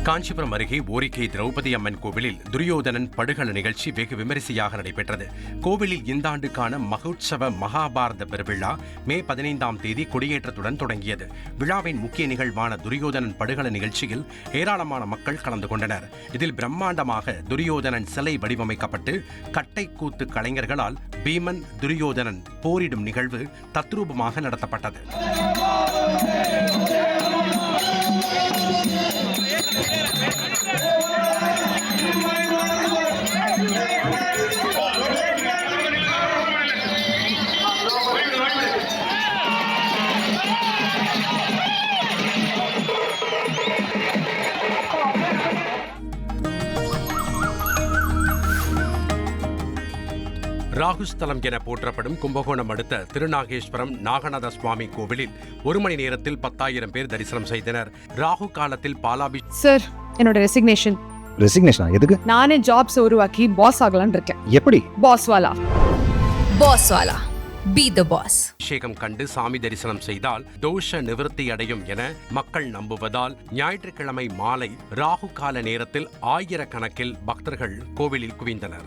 காஞ்சிபுரம் அருகே ஓரிக்கை திரௌபதி அம்மன் கோவிலில் துரியோதனன் படுகள நிகழ்ச்சி வெகு விமரிசையாக நடைபெற்றது. கோவிலில் இந்த ஆண்டுக்கான மகோத்சவ மகாபாரத பெருவிழா மே 15ஆம் தேதி கொடியேற்றத்துடன் தொடங்கியது. விழாவின் முக்கிய நிகழ்வான துரியோதனன் படுகள நிகழ்ச்சியில் ஏராளமான மக்கள் கலந்து கொண்டனர். இதில் பிரம்மாண்டமாக துரியோதனன் சிலை வடிவமைக்கப்பட்டு கட்டை கூத்து கலைஞர்களால் பீமன் துரியோதனன் போரிடும் நிகழ்வு தத்ரூபமாக நடத்தப்பட்டது. ராகுஸ்தலம் என போற்றப்படும் கும்பகோணம் அடுத்த திருநாகேஸ்வரம் நாகநாத சுவாமி கோவிலில் 1 மணி நேரத்தில் 10,000 பேர் தரிசனம் செய்தனர். ராகு காலத்தில் சார், என்னோட ரெசிக்னேஷன். எதுக்கு? நானே ஜாப்ஸ் உருவாக்கி பாஸ் ஆகலாம்னு இருக்கேன். எப்படி? பாஸ்வாலா. Be the boss. அபிஷேகம் கண்டு சாமி தரிசனம் செய்தால் தோஷ நிவர்த்தி அடையும் என மக்கள் நம்புவதால் ஞாயிற்றுக்கிழமை மாலை ராகு கால நேரத்தில் ஆயிரக்கணக்கில் பக்தர்கள் கோவிலில் குவிந்தனர்.